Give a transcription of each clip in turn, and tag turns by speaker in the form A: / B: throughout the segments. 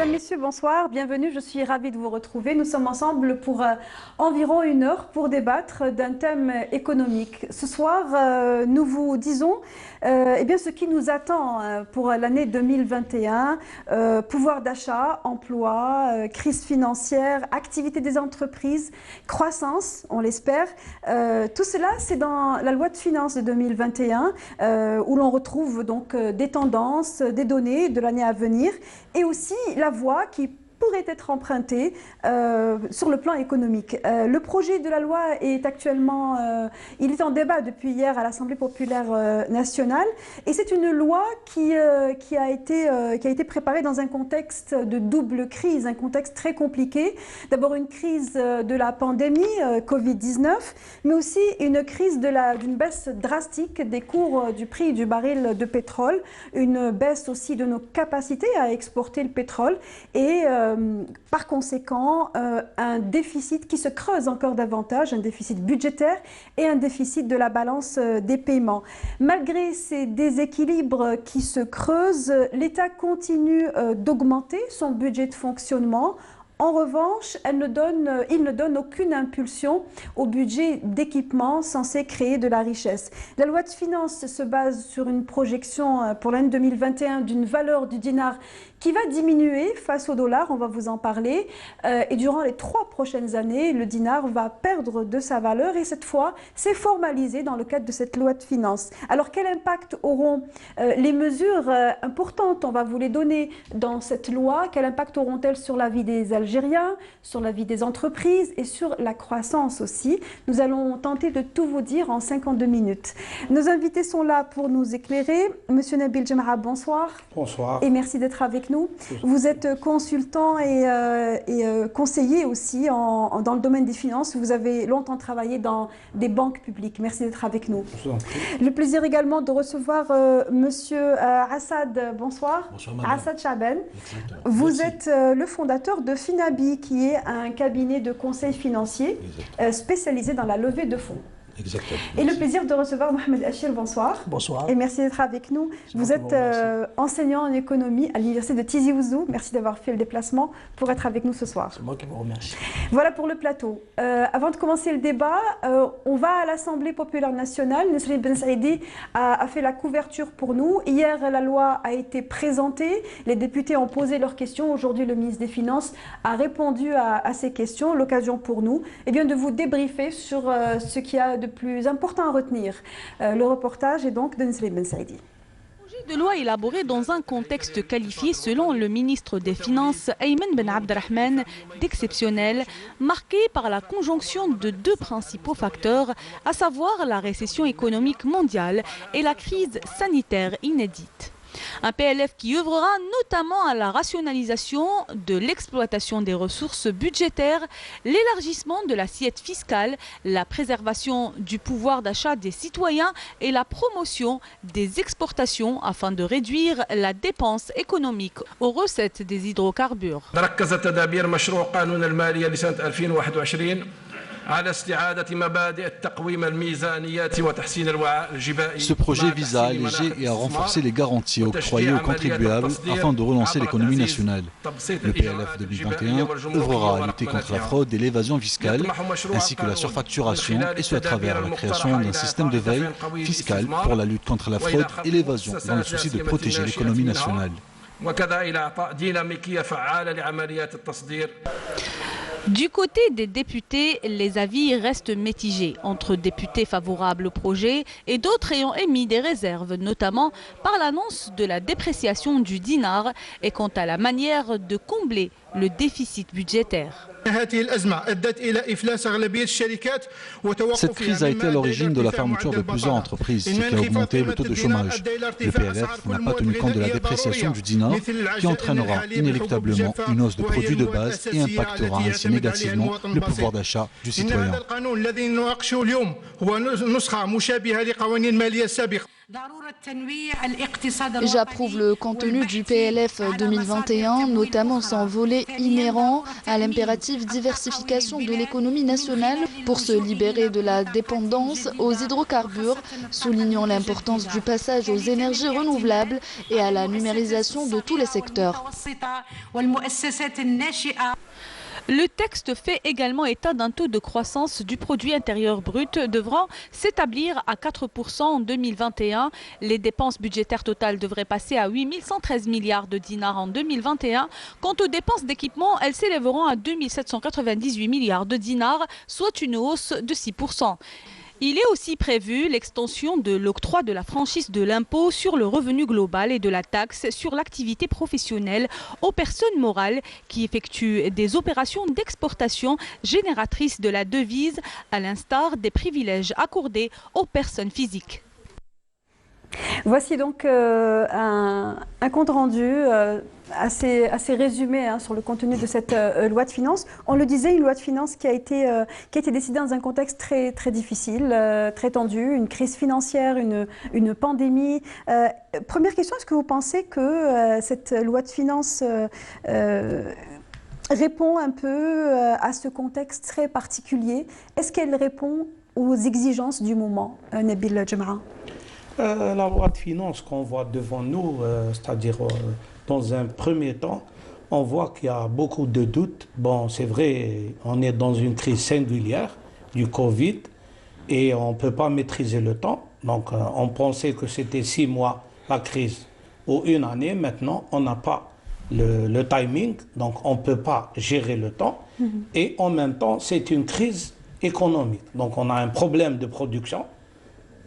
A: Mesdames, Messieurs, bonsoir, bienvenue, je suis ravie de vous retrouver. Nous sommes ensemble pour environ 1 heure pour débattre d'un thème économique. Ce soir, nous vous disons eh bien, ce qui nous attend pour l'année 2021, pouvoir d'achat, emploi, crise financière, activité des entreprises, croissance, on l'espère. Tout cela, c'est dans la loi de finances de 2021 où l'on retrouve donc des tendances, des données de l'année à venir et aussi la voie qui pourrait être empruntée sur le plan économique. Le projet de la loi est actuellement, il est en débat depuis hier à l'Assemblée populaire nationale et c'est une loi qui a été préparée dans un contexte de double crise, un contexte très compliqué. D'abord une crise de la pandémie Covid-19, mais aussi une crise d'une baisse drastique des cours du prix du baril de pétrole, une baisse aussi de nos capacités à exporter le pétrole et par conséquent, un déficit qui se creuse encore davantage, un déficit budgétaire et un déficit de la balance des paiements. Malgré ces déséquilibres qui se creusent, l'État continue d'augmenter son budget de fonctionnement. En revanche, il ne donne aucune impulsion au budget d'équipement censé créer de la richesse. La loi de finances se base sur une projection pour l'année 2021 d'une valeur du dinar qui va diminuer face au dollar, on va vous en parler. Et durant les 3 prochaines années, le dinar va perdre de sa valeur et cette fois, c'est formalisé dans le cadre de cette loi de finances. Alors quel impact auront les mesures importantes, on va vous les donner dans cette loi, quel impact auront-elles sur la vie des Algériens, sur la vie des entreprises et sur la croissance aussi? Nous allons tenter de tout vous dire en 52 minutes. Nos invités sont là pour nous éclairer. Monsieur Nabil Jemara, bonsoir.
B: Bonsoir.
A: Et merci d'être avec nous. Vous êtes consultant et conseiller aussi dans le domaine des finances. Vous avez longtemps travaillé dans des banques publiques. Merci d'être avec nous. Le plaisir également de recevoir Monsieur Assad. Bonsoir.
C: Bonsoir madame.
A: Assad Chaben. Vous êtes le fondateur de Finabi, qui est un cabinet de conseil financier spécialisé dans la levée de fonds.
C: Exactement.
A: Et le plaisir de recevoir Mohamed Achir, bonsoir.
B: Bonsoir.
A: Et merci d'être avec nous. Vous êtes enseignant en économie à l'université de Tizi Ouzou. Merci d'avoir fait le déplacement pour être avec nous ce soir.
B: C'est moi qui vous remercie.
A: Voilà pour le plateau. Avant de commencer le débat, on va à l'Assemblée populaire nationale. Nesrine Ben Saïdi a fait la couverture pour nous. Hier, la loi a été présentée. Les députés ont posé leurs questions. Aujourd'hui, le ministre des Finances a répondu à ces questions. L'occasion pour nous de vous débriefer sur ce qu'il y a de plus important à retenir. Le reportage est donc de Nesrine Ben Saïdi.
D: De loi élaboré dans un contexte qualifié selon le ministre des Finances Ayman Ben Abdelrahman d'exceptionnel, marqué par la conjonction de 2 principaux facteurs, à savoir la récession économique mondiale et la crise sanitaire inédite. Un PLF qui œuvrera notamment à la rationalisation de l'exploitation des ressources budgétaires, l'élargissement de l'assiette fiscale, la préservation du pouvoir d'achat des citoyens et la promotion des exportations afin de réduire la dépense économique aux recettes des hydrocarbures.
C: Ce projet vise à alléger et à renforcer les garanties octroyées aux contribuables afin de relancer l'économie nationale. Le PLF 2021 œuvrera à lutter contre la fraude et l'évasion fiscale, ainsi que la surfacturation, et ce à travers la création d'un système de veille fiscale pour la lutte contre la fraude et l'évasion, dans le souci de protéger l'économie nationale.
D: Du côté des députés, les avis restent mitigés entre députés favorables au projet et d'autres ayant émis des réserves, notamment par l'annonce de la dépréciation du dinar et quant à la manière de combler le déficit budgétaire.
C: Cette crise a été à l'origine de la fermeture de plusieurs entreprises, ce qui a augmenté le taux de chômage. Le PLF n'a pas tenu compte de la dépréciation du dinar, qui entraînera inéluctablement une hausse de produits de base et impactera ainsi négativement le pouvoir d'achat du citoyen.
B: J'approuve le contenu du PLF 2021, notamment son volet inhérent à l'impérative diversification de l'économie nationale pour se libérer de la dépendance aux hydrocarbures, soulignant l'importance du passage aux énergies renouvelables et à la numérisation de tous les secteurs.
D: Le texte fait également état d'un taux de croissance du produit intérieur brut devant s'établir à 4% en 2021. Les dépenses budgétaires totales devraient passer à 8 113 milliards de dinars en 2021. Quant aux dépenses d'équipement, elles s'élèveront à 2 798 milliards de dinars, soit une hausse de 6%. Il est aussi prévu l'extension de l'octroi de la franchise de l'impôt sur le revenu global et de la taxe sur l'activité professionnelle aux personnes morales qui effectuent des opérations d'exportation génératrices de la devise, à l'instar des privilèges accordés aux personnes physiques.
A: Voici donc un compte rendu assez résumé sur le contenu de cette loi de finances. On le disait, une loi de finances qui a été décidée dans un contexte très difficile, très tendu, une crise financière, une pandémie. Première question, est-ce que vous pensez que cette loi de finances répond un peu à ce contexte très particulier? Est-ce qu'elle répond aux exigences du moment, Nabil Djemra?
E: La loi de finances qu'on voit devant nous, c'est-à-dire dans un premier temps, on voit qu'il y a beaucoup de doutes. Bon, c'est vrai, on est dans une crise singulière du Covid et on ne peut pas maîtriser le temps. Donc, on pensait que c'était 6 mois la crise ou une année. Maintenant, on n'a pas le timing, donc on ne peut pas gérer le temps. Et en même temps, c'est une crise économique. Donc, on a un problème de production.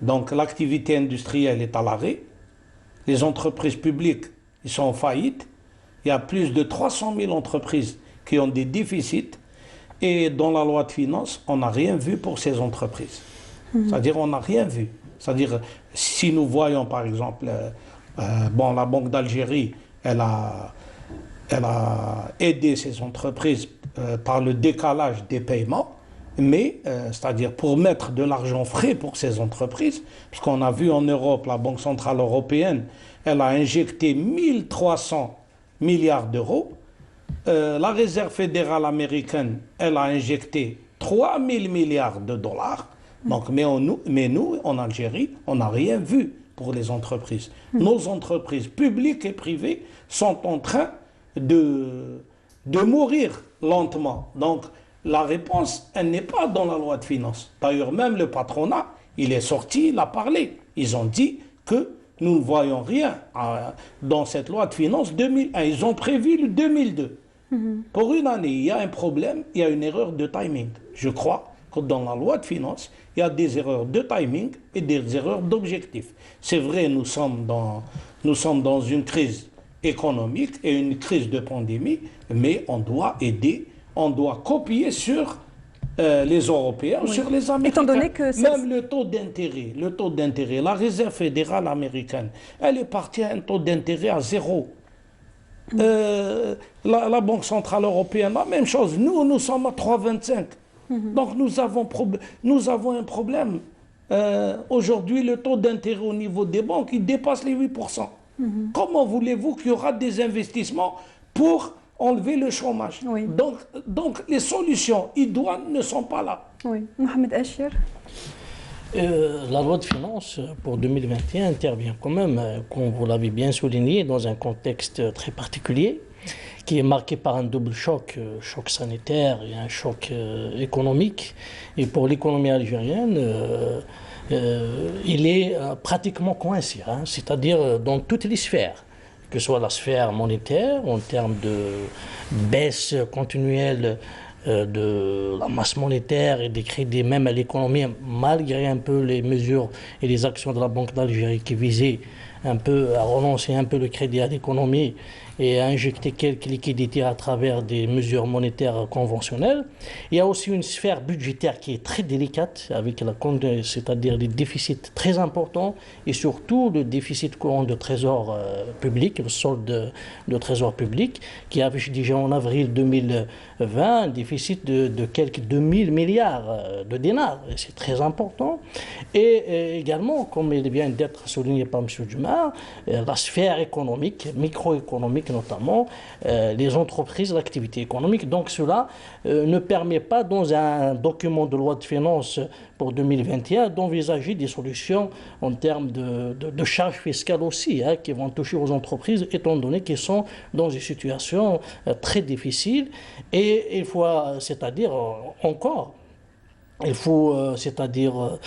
E: Donc l'activité industrielle est à l'arrêt, les entreprises publiques ils sont en faillite, il y a plus de 300 000 entreprises qui ont des déficits et dans la loi de finances, on n'a rien vu pour ces entreprises. C'est-à-dire on n'a rien vu. C'est-à-dire si nous voyons par exemple, la Banque d'Algérie, elle a aidé ces entreprises par le décalage des paiements, mais c'est-à-dire pour mettre de l'argent frais pour ces entreprises, parce qu'on a vu en Europe, la Banque Centrale Européenne, elle a injecté 1300 milliards d'euros. La Réserve fédérale américaine, elle a injecté 3000 milliards de dollars. Donc, mais nous, en Algérie, on n'a rien vu pour les entreprises. Nos entreprises publiques et privées sont en train de mourir lentement. Donc, la réponse, elle n'est pas dans la loi de finances. D'ailleurs, même le patronat, il est sorti, il a parlé. Ils ont dit que nous ne voyons rien dans cette loi de finances 2001. Ils ont prévu le 2002. Pour une année, il y a un problème, il y a une erreur de timing. Je crois que dans la loi de finances, il y a des erreurs de timing et des erreurs d'objectif. C'est vrai, nous sommes dans une crise économique et une crise de pandémie, mais on doit aider. On doit copier sur les Européens, sur les Américains.
A: Étant donné que
E: même le taux d'intérêt, la Réserve fédérale américaine, elle est partie à un taux d'intérêt à 0. La Banque centrale européenne, la même chose. Nous sommes à 3,25. Donc nous avons un problème. Aujourd'hui, le taux d'intérêt au niveau des banques, il dépasse les 8%. Comment voulez-vous qu'il y aura des investissements pour enlever le chômage? Donc les solutions idoines ne sont pas là.
A: Mohamed Achir.
F: La loi de finances pour 2021 intervient quand même, comme vous l'avez bien souligné, dans un contexte très particulier qui est marqué par un double choc, choc sanitaire et un choc économique. Et pour l'économie algérienne, il est pratiquement coincé, c'est-à-dire dans toutes les sphères, que ce soit la sphère monétaire, en termes de baisse continuelle de la masse monétaire et des crédits même à l'économie, malgré un peu les mesures et les actions de la Banque d'Algérie qui visaient à relancer un peu le crédit à l'économie et à injecter quelques liquidités à travers des mesures monétaires conventionnelles. Il y a aussi une sphère budgétaire qui est très délicate, avec c'est-à-dire des déficits très importants et surtout le déficit courant de trésor public, le solde de trésor public, qui affiche déjà en avril 2020 un déficit de quelques 2000 milliards de dinars. C'est très important. Et également, comme il vient d'être souligné par M. Djumar, la sphère économique, microéconomique notamment, les entreprises, l'activité économique. Donc cela ne permet pas, dans un document de loi de finances pour 2021, d'envisager des solutions en termes de charges fiscales aussi, qui vont toucher aux entreprises, étant donné qu'elles sont dans une situation très difficile. Et il faut, c'est-à-dire encore, il faut, c'est-à-dire,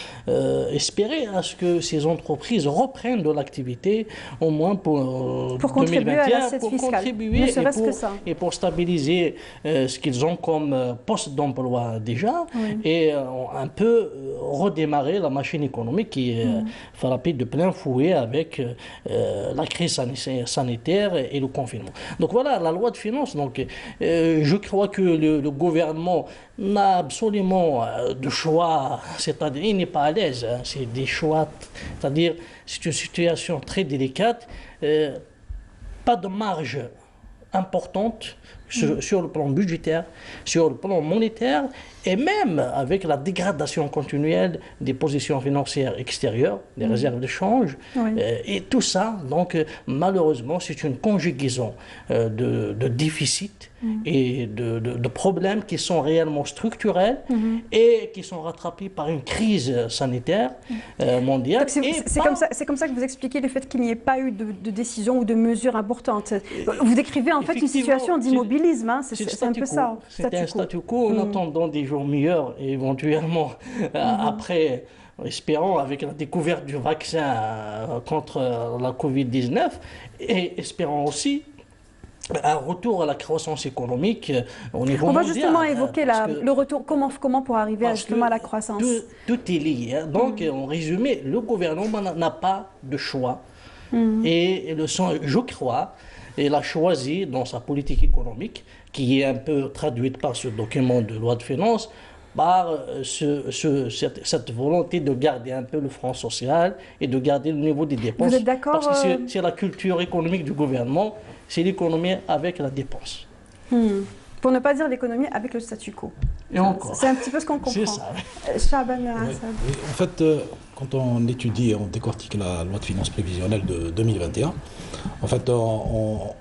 F: espérer à ce que ces entreprises reprennent de l'activité, au moins pour
A: contribuer
F: 2021,
A: à l'assiette fiscale,
F: contribuer
A: ne serait-ce que ça.
F: Et pour stabiliser ce qu'ils ont comme poste d'emploi déjà,
A: oui.
F: Et un peu redémarrer la machine économique qui est frappée de plein fouet avec la crise sanitaire et le confinement. Donc voilà, la loi de finances. Donc, je crois que le gouvernement n'a absolument de choix, c'est-à-dire il n'est pas à l'aise, c'est des choix, c'est-à-dire c'est une situation très délicate, pas de marge importante sur le plan budgétaire, sur le plan monétaire, et même avec la dégradation continuelle des positions financières extérieures, des réserves de change, et tout ça, donc malheureusement, c'est une conjugaison de déficits et de problèmes qui sont réellement structurels et qui sont rattrapés par une crise sanitaire mondiale.
A: C'est comme ça que vous expliquez le fait qu'il n'y ait pas eu de décision ou de mesures importantes. Vous décrivez en fait une situation d'immobilisme, hein, c'est un peu ça.
F: C'est un statu quo en attendant des jours meilleurs et éventuellement après, espérons avec la découverte du vaccin contre la Covid-19 et espérons aussi un retour à la croissance économique au niveau mondial.
A: On va justement évoquer le retour, comment pour arriver justement à la croissance.
F: Tout est lié. Hein. Donc, en résumé, le gouvernement n'a pas de choix. Et je crois, il a choisi dans sa politique économique, qui est un peu traduite par ce document de loi de finances, par cette volonté de garder un peu le front social et de garder le niveau des dépenses.
A: Vous êtes d'accord?
F: Parce que c'est la culture économique du gouvernement, c'est l'économie avec la dépense.
A: Pour ne pas dire l'économie avec le statu quo.
F: Et encore.
A: C'est un petit peu ce qu'on comprend.
F: C'est ça.
A: Shaban,
C: en fait, quand on étudie et on décortique la loi de finances prévisionnelle de 2021, en fait, on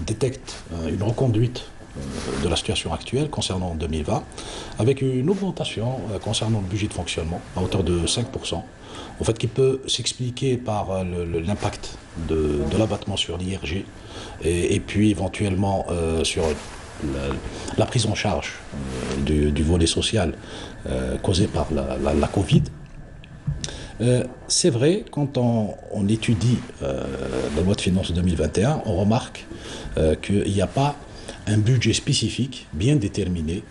C: détecte une reconduite de la situation actuelle concernant 2020, avec une augmentation concernant le budget de fonctionnement à hauteur de 5%, en fait, qui peut s'expliquer par l'impact de l'abattement sur l'IRG et puis éventuellement sur la prise en charge du volet social causé par la Covid. C'est vrai, quand on étudie la loi de finances 2021, on remarque qu'il n'y a pas un budget spécifique, bien déterminé,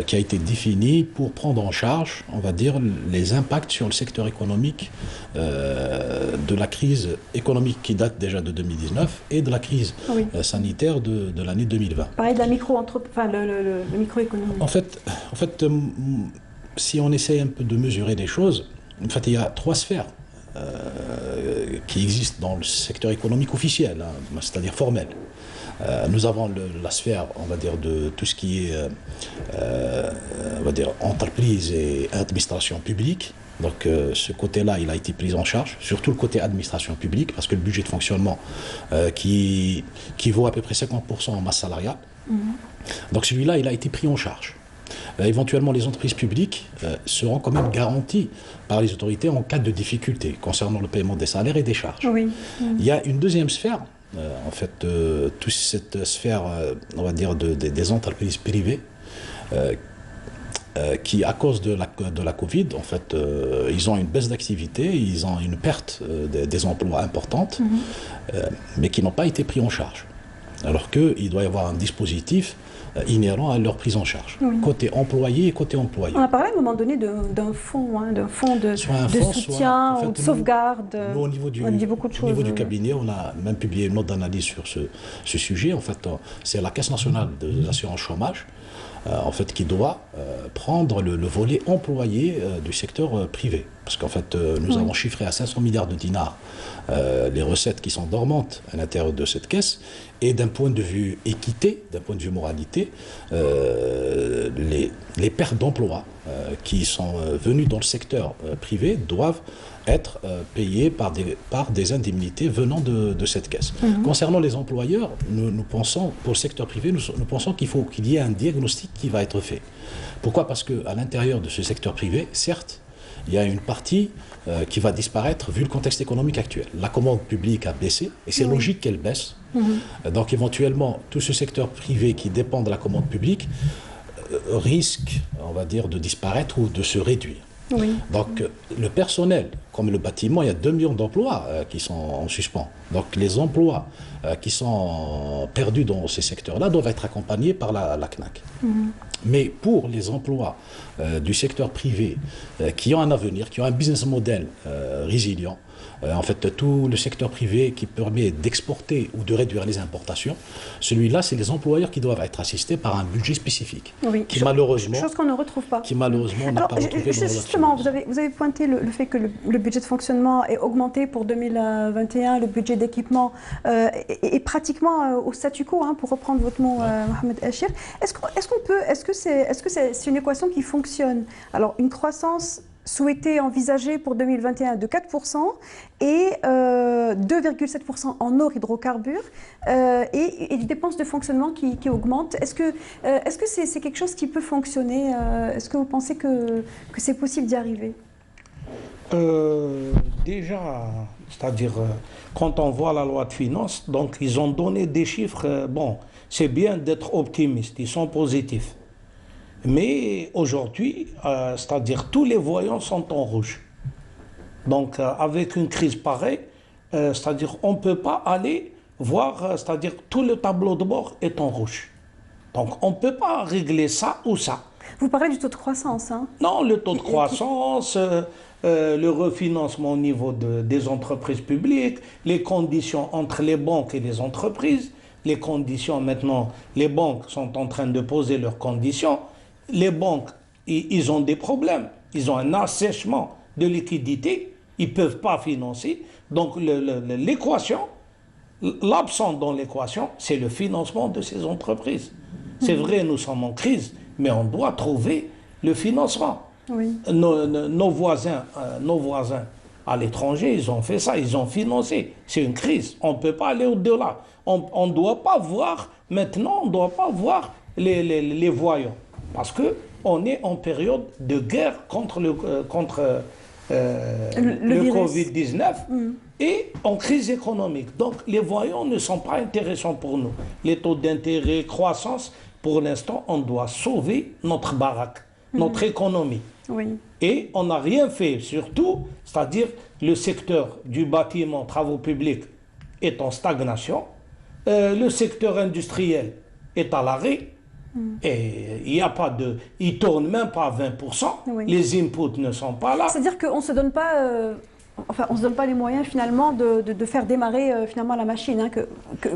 C: qui a été défini pour prendre en charge, on va dire, les impacts sur le secteur économique de la crise économique qui date déjà de 2019 et de la crise sanitaire de l'année 2020.
A: Pareil de la le microéconomie.
C: En fait, si on essaie un peu de mesurer les choses, en fait, il y a 3 sphères qui existent dans le secteur économique officiel, hein, c'est-à-dire formel. Nous avons la sphère, on va dire, de tout ce qui est, on va dire, entreprise et administration publique. Donc, ce côté-là, il a été pris en charge, surtout le côté administration publique, parce que le budget de fonctionnement qui vaut à peu près 50% en masse salariale. Donc, celui-là, il a été pris en charge. Éventuellement, les entreprises publiques seront quand même garanties par les autorités en cas de difficulté concernant le paiement des salaires et des charges. Il y a une deuxième sphère, en fait, toute cette sphère, on va dire, des entreprises privées, qui, à cause de la Covid, en fait, ils ont une baisse d'activité, ils ont une perte des emplois importante, mais qui n'ont pas été pris en charge.
G: Alors qu'il doit y avoir un dispositif inhérent à leur prise en charge, côté employé et côté employeur.
A: On a parlé à un moment donné d'un fonds, de soutien ou de sauvegarde.
G: Nous, au niveau du cabinet, on a même publié une note d'analyse sur ce sujet. En fait, c'est la Caisse nationale de l'assurance chômage en fait, qui doit prendre le volet employé du secteur privé. Parce qu'en fait, nous avons chiffré à 500 milliards de dinars les recettes qui sont dormantes à l'intérieur de cette caisse. Et d'un point de vue équité, d'un point de vue moralité, les pertes d'emplois qui sont venues dans le secteur privé doivent être payées par des indemnités venant de cette caisse. Concernant les employeurs, nous pensons, pour le secteur privé, nous pensons qu'il y ait un diagnostic qui va être fait. Pourquoi? Parce qu'à l'intérieur de ce secteur privé, certes, il y a une partie qui va disparaître vu le contexte économique actuel. La commande publique a baissé et c'est logique qu'elle baisse. Donc éventuellement, tout ce secteur privé qui dépend de la commande publique risque, on va dire, de disparaître ou de se réduire. Donc le personnel, comme le bâtiment, il y a 2 millions d'emplois qui sont en suspens. Donc les emplois qui sont perdus dans ces secteurs-là doivent être accompagnés par la CNAC. Mais pour les emplois du secteur privé qui ont un avenir, qui ont un business model résilient, en fait, tout le secteur privé qui permet d'exporter ou de réduire les importations, celui-là, c'est les employeurs qui doivent être assistés par un budget spécifique, qui malheureusement,
A: chose qu'on ne retrouve pas.
G: Qui malheureusement n'a pas retrouvé.
A: Justement, vous avez pointé le fait que le budget de fonctionnement est augmenté pour 2021, le budget d'équipement est pratiquement au statu quo, pour reprendre votre mot, Mohamed Achir. Est-ce que c'est une équation qui fonctionne? Alors, une croissance souhaité, envisagé pour 2021 de 4% et 2,7% en or hydrocarbures et des dépenses de fonctionnement qui augmentent. Est-ce que c'est quelque chose qui peut fonctionner? Est-ce que vous pensez que c'est possible d'y arriver?
E: Déjà, c'est-à-dire quand on voit la loi de finances, donc ils ont donné des chiffres, bon, c'est bien d'être optimiste, ils sont positifs. Mais aujourd'hui, c'est-à-dire tous les voyants sont en rouge. Donc avec une crise pareille, c'est-à-dire on ne peut pas aller voir, c'est-à-dire tout le tableau de bord est en rouge. Donc on ne peut pas régler ça ou ça.
A: Vous parlez du taux de croissance, hein?
E: Non, le taux de croissance, le refinancement au niveau des entreprises publiques, les conditions entre les banques et les entreprises, les conditions maintenant, les banques sont en train de poser leurs conditions. Les banques, ils ont des problèmes. Ils ont un assèchement de liquidité. Ils ne peuvent pas financer. Donc l'équation, l'absent dans l'équation, c'est le financement de ces entreprises. C'est vrai, nous sommes en crise, mais on doit trouver le financement. Nos voisins à l'étranger, ils ont fait ça, ils ont financé. C'est une crise. On ne peut pas aller au-delà. On ne doit pas voir, maintenant, on ne doit pas voir les voyants. Parce qu'on est en période de guerre contre le Covid-19 et en crise économique. Donc les voyants ne sont pas intéressants pour nous. Les taux d'intérêt, croissance, pour l'instant, on doit sauver notre baraque, notre économie. Et on n'a rien fait, surtout, c'est-à-dire le secteur du bâtiment, travaux publics est en stagnation, le secteur industriel est à l'arrêt. Et il n'y a pas de... Ils ne tournent même pas à 20%, les inputs ne sont pas là.
A: C'est-à-dire qu'on ne se donne pas... Enfin, on ne se donne pas les moyens finalement de faire démarrer finalement la machine.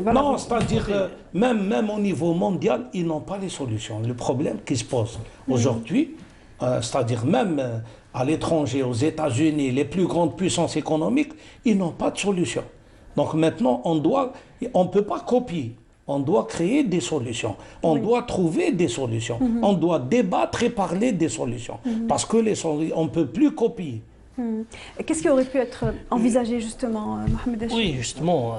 E: Voilà. Non, c'est-à-dire même au niveau mondial, ils n'ont pas les solutions. Le problème qui se pose aujourd'hui, c'est-à-dire même à l'étranger, aux États-Unis, les plus grandes puissances économiques, ils n'ont pas de solution. Donc maintenant, on ne peut pas copier. On doit créer des solutions. On doit trouver des solutions. On doit débattre et parler des solutions. Parce que on ne peut plus copier.
A: Qu'est-ce qui aurait pu être envisagé justement, Mohamed Achir?
F: Oui, justement,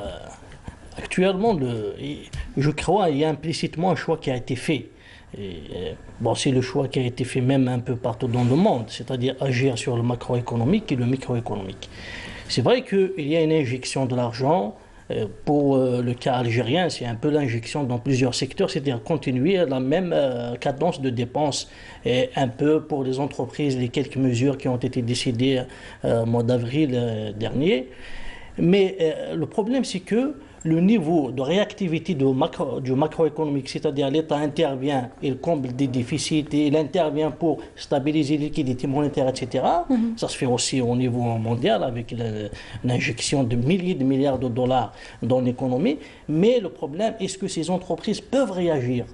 F: actuellement, je crois qu'il y a implicitement un choix qui a été fait. Bon, c'est le choix qui a été fait même un peu partout dans le monde, c'est-à-dire agir sur le macroéconomique et le microéconomique. C'est vrai qu'il y a une injection de l'argent. Pour le cas algérien, c'est un peu l'injection dans plusieurs secteurs, c'est-à-dire continuer la même cadence de dépenses, et un peu pour les entreprises, les quelques mesures qui ont été décidées au mois d'avril dernier. Mais le problème, c'est que le niveau de réactivité du macroéconomique, c'est-à-dire l'État intervient, il comble des déficits, il intervient pour stabiliser les liquidités monétaires, etc. Ça se fait aussi au niveau mondial avec l'injection de milliers de milliards de dollars dans l'économie. Mais le problème, est-ce que ces entreprises peuvent réagir?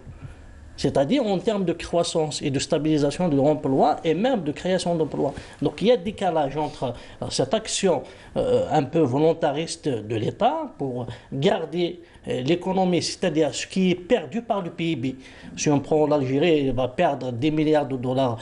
F: C'est-à-dire en termes de croissance et de stabilisation de l'emploi et même de création d'emplois. Donc il y a décalage entre cette action un peu volontariste de l'État pour garder l'économie, c'est-à-dire ce qui est perdu par le PIB. Si on prend l'Algérie, elle va perdre des milliards de dollars,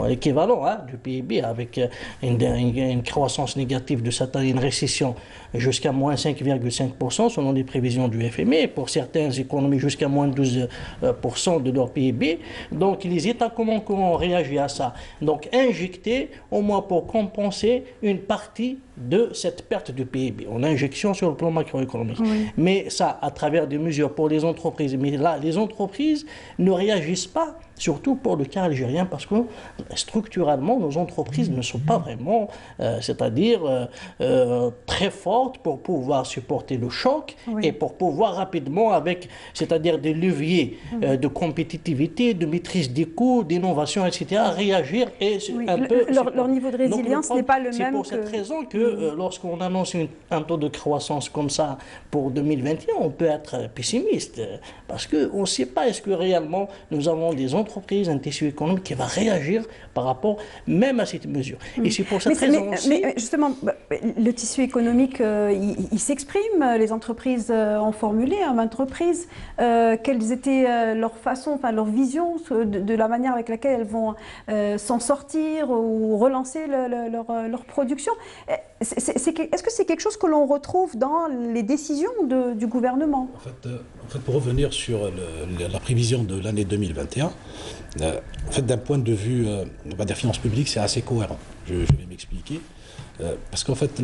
F: l'équivalent du PIB, avec une croissance négative de cette année, une récession jusqu'à moins 5,5% selon les prévisions du FMI, pour certaines économies jusqu'à moins 12% de leur PIB. Donc les États, comment ont réagi à ça? Donc injecter, au moins pour compenser une partie de cette perte de PIB, en injection sur le plan macroéconomique. Oui. Mais ça, à travers des mesures pour les entreprises. Mais là, les entreprises ne réagissent pas, surtout pour le cas algérien, parce que structurellement, nos entreprises ne sont pas vraiment, c'est-à-dire très fortes pour pouvoir supporter le choc et pour pouvoir rapidement, avec, c'est-à-dire des leviers de compétitivité, de maîtrise des coûts, d'innovation, etc., réagir et un peu...
A: Leur niveau de résilience n'est pas le même.
F: C'est pour cette raison que lorsqu'on annonce un taux de croissance comme ça pour 2021, on peut être pessimiste, parce qu'on ne sait pas est-ce que réellement nous avons des entreprises, un tissu économique qui va réagir par rapport même à cette mesure. Et c'est pour cette raison aussi...
A: Mais justement, le tissu économique, il s'exprime, les entreprises ont formulé à maintes reprises quelles étaient leurs façons, enfin leur vision de la manière avec laquelle elles vont s'en sortir ou relancer leur production. Est-ce que c'est quelque chose que l'on retrouve dans les décisions du gouvernement?
G: En fait, pour revenir sur la prévision de l'année 2021, en fait, d'un point de vue on va dire finances publiques, c'est assez cohérent. Je vais m'expliquer. Parce qu'en fait,